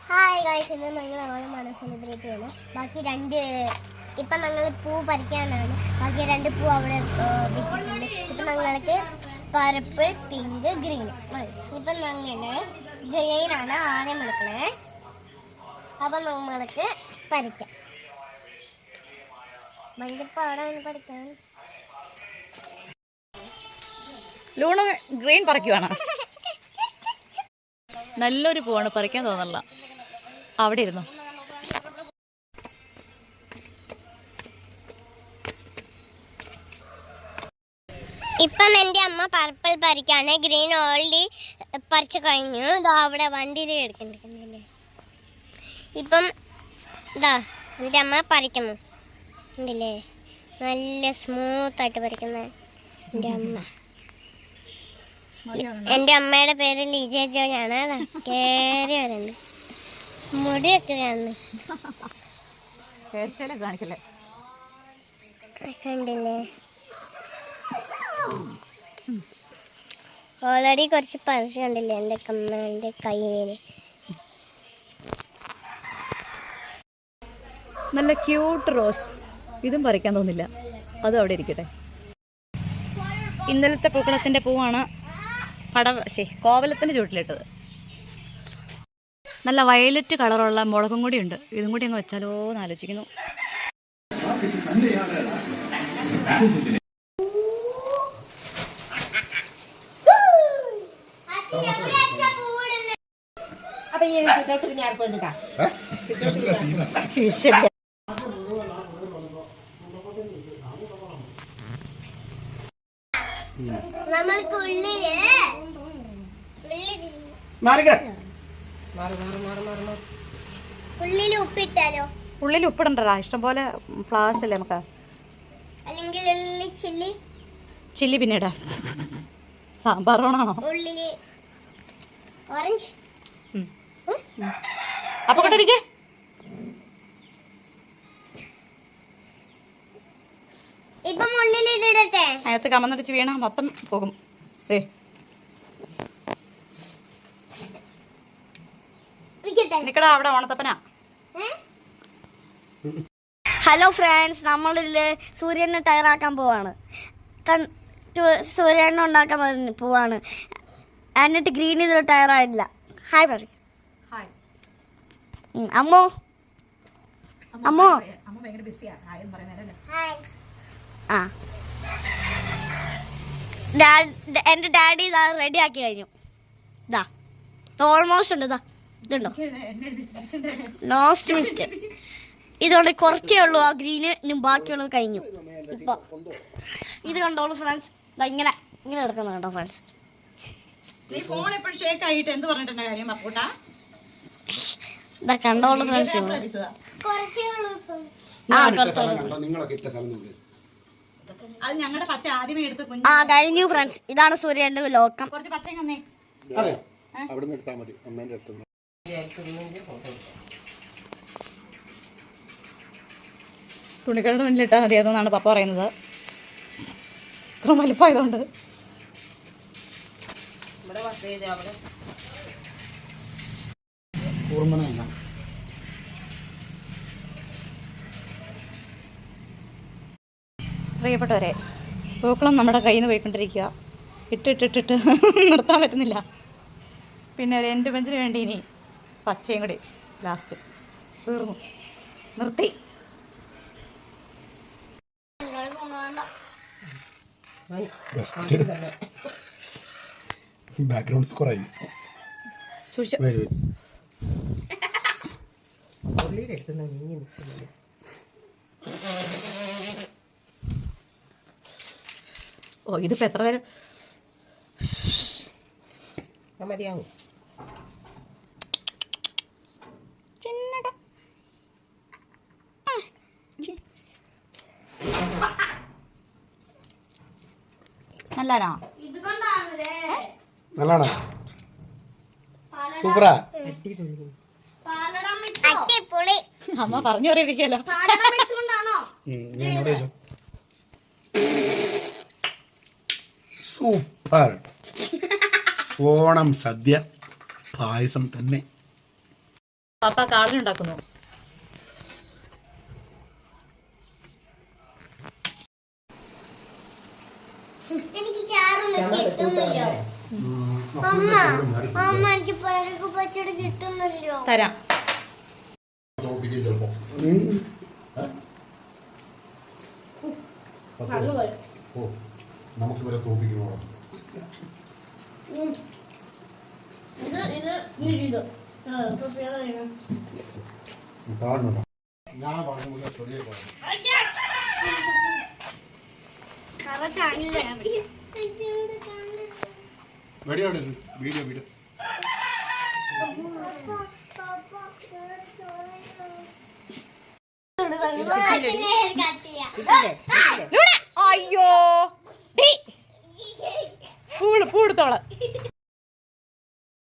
Hi guys, ഇന്ന് ഞങ്ങൾ ഓണമാണ് സെലിബ്രേറ്റ് ചെയ്യുന്നത്. ബാക്കി ഇപ്പം ഞങ്ങൾ പൂ പറിക്കാനാണ്. ബാക്കി 2 പൂ അവിടെ വെച്ചിട്ടുണ്ട്. ഇപ്പം ഞങ്ങൾക്ക് പർപ്പിൾ, പിങ്ക്, ഗ്രീൻ മതി. ഇപ്പം ഞങ്ങൾ ഗ്രീനാണ് ആദ്യം എടുക്കണേ. അപ്പം നമ്മൾക്ക് പറിക്കാം. ഭയങ്കര പാടാണ് പറിക്കാൻ. ലൂണ ഗ്രീൻ പറിക്കുവാണ്. നല്ലൊരു പൂവാണ്, പറിക്കാൻ തോന്നല്ല. അവിടെ ഇരുന്നു. ഇപ്പം എൻ്റെ അമ്മ പർപ്പിൾ പറിക്കാണ്. ഗ്രീൻ ഓൾറെഡി പറിച്ചു കഴിഞ്ഞു. ഇതാ അവിടെ വണ്ടിയിൽ എടുക്കുന്നുണ്ടല്ലേ. ഇപ്പം ഇതാ എൻ്റെ അമ്മ പറിക്കുന്നു ഉണ്ടല്ലേ. നല്ല സ്മൂത്തായിട്ട് പറിക്കുന്ന എൻ്റെ അമ്മ. എൻ്റെ അമ്മയുടെ പേര് ലിജ ജോയാണ്. അതാ കയറി വരുന്നുണ്ട്. മുടിയൊക്കെ കാണിക്കല്ലേ കണ്ടില്ലേ. ഓൾറെഡി കുറച്ച് പറിച്ചു കണ്ടില്ലേ എൻ്റെ കമ്മൻ്റെ കയ്യിൽ. നല്ല ക്യൂട്ട് റോസ്. ഇതും പറിക്കാൻ തോന്നില്ല, അതും അവിടെ ഇരിക്കട്ടെ. ഇന്നലത്തെ പൂക്കളത്തിൻ്റെ പൂവാണ് കോവലത്തിൻ്റെ ചുവട്ടിലിട്ടത്. നല്ല വയലറ്റ് കളറുള്ള മുളകും കൂടി ഉണ്ട്. ഇതും കൂടി അങ്ങ് വെച്ചാലോ എന്ന് ആലോചിക്കുന്നു. ഉപ്പിട്ടാലോ? ഉള്ളിൽ ഉപ്പിടണ്ടടാ, ഇഷ്ടം പോലെ ഫ്ലവേഴ്സ് അല്ലേ നമുക്ക്. അല്ലെങ്കിൽ ചില്ലി പിന്നെ ഇടാം. സാമ്പാർ ഓണാണോ? ഉള്ളില് ഓറഞ്ച്. അപ്പൊ കൊണ്ടിരിക്കേ. ഇപ്പം ഉള്ളിൽ ഇതിടട്ടെ. അതിനകത്ത് കമന്നടിച്ച് വീണ മൊത്തം പോകും. നിക്കടാ അവിടെ ഓണത്തപ്പനാ. ഹലോ ഫ്രണ്ട്സ്, നമ്മളില് സൂര്യനെ ടയറാക്കാൻ പോവാണ്. സൂര്യനെ ഉണ്ടാക്കാൻ പോവാണ്. എന്നിട്ട് ഗ്രീൻ ഇതൊരു ടയറായില്ല. ഹായ് പറയും. അമ്മോ അമ്മോ ആ എൻ്റെ ഡാഡി ഇതാ റെഡി ആക്കി കഴിഞ്ഞു. ഇതാ ഓൾമോസ്റ്റ് ഉണ്ട്. ഇതാ ഇതുണ്ടോ, ലാസ്റ്റ് മിനിറ്റ്. ഇതുകൊണ്ട് കുറച്ചേ ഉള്ളൂ ആ ഗ്രീന്. ബാക്കിയുള്ളത് കഴിഞ്ഞു. ഇപ്പൊ ഇത് കണ്ടോളൂ ഫ്രണ്ട്സ്. ഇങ്ങനെ ഇങ്ങനെ എടുക്കുന്നത് കണ്ടോ ഫ്രണ്ട്സ്. ഇതാ കണ്ടോളൂ ഫ്രണ്ട്സ്. ആ കഴിഞ്ഞു ഫ്രണ്ട്സ്. ഇതാണ് സൂര്യന്റെ ലോകം. തുണികളുടെ മുന്നിലിട്ടാൽ മതി അതെന്നാണ് പപ്പ പറയുന്നത്. ഇത്ര വലിപ്പമായതുകൊണ്ട്. പ്രിയപ്പെട്ടവരെ, പൂക്കളം നമ്മുടെ കയ്യിൽ നിന്ന് പോയിക്കൊണ്ടിരിക്കുക. ഇട്ടിട്ടിട്ടിട്ട് നിർത്താൻ പറ്റുന്നില്ല. പിന്നെ ഒരു എൻ്റെ ബെഞ്ചിന് വേണ്ടി ഇനി പച്ചയും കൂടി ലാസ്റ്റ് തീർന്നു. നിർത്തി. ബാക്ക്ഗ്രൗണ്ട് സ്കോർ ആയി. ഓ ഇതിപ്പോ എത്ര നേരം മതിയാവും. നല്ലതാണോ? നല്ലതാണോ? സൂപ്പറാ. അമ്മ പറഞ്ഞു അറിയിപ്പിക്കല്ലോ. സൂപ്പർ. ഓണം സദ്യ പായസം തന്നെ. പപ്പ കാളനുണ്ടാക്കുന്നു. എനിക്ക് ചാറൊന്നും കിട്ടുന്നില്ലോ. അമ്മ അമ്മ എനിക്ക് പരക്ക് പച്ചടി കിട്ടുന്നില്ലോ. തരാം. നമുക്ക് വരെ തോപ്പിക്കണോ? ഞാൻ പറഞ്ഞ ചെറിയ വീഡിയോ വീഡിയോ വീഡിയോ അയ്യോ പൂടുത്തോളെ